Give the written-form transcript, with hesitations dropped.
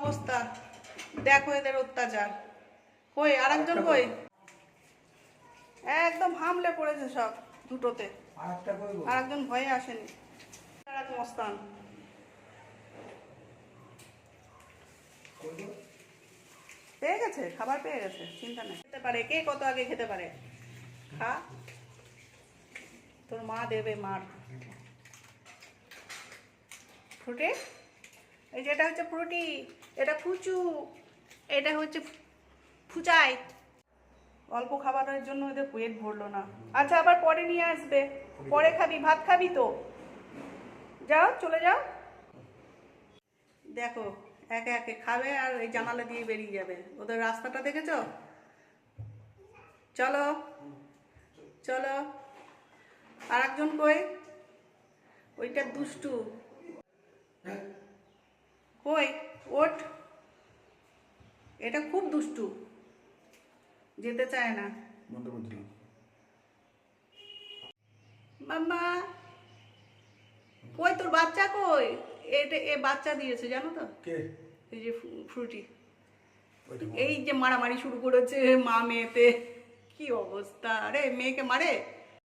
অবস্থা, দেখো এদের অত্যাচার। কই আরেকজন কই? একদম হামলে পড়েছে সব দুটোতে। আরেকজন ভয়ে আসেনি। মস্তান পেয়ে গেছে, খাবার পেয়ে গেছে, চিন্তা নেই। খেতে পারে, কে কত আগে খেতে পারে। খা, তোর মা দেবে মার। ফ্রুটি, এই যে এটা হচ্ছে ফ্রুটি, এটা ফুচু, এটা হচ্ছে ফুচাই। অল্প খাবারের জন্য ওদের পেট ভরলো না। আচ্ছা আবার পরে নিয়ে আসবে, পরে খাবি, ভাত খাবি তো, যাও চলে যাও। দেখো একে একে খাবে আর এই জানালা দিয়ে বেরিয়ে যাবে। ওদের রাস্তাটা দেখেছ? চলো চলো। আর একজন কই? ওইটা দুষ্টু। কই ওঠ, এটা খুব দুষ্টু, যেতে চায় না। মাম্মা কই, তোর বাচ্চা কই? এটা এ বাচ্চা দিয়েছে জানো তো, এই যে ফ্রুটি। এই যে মারামারি শুরু করেছে মা মেয়েতে, কি অবস্থা! আরে মেয়েকে মারে।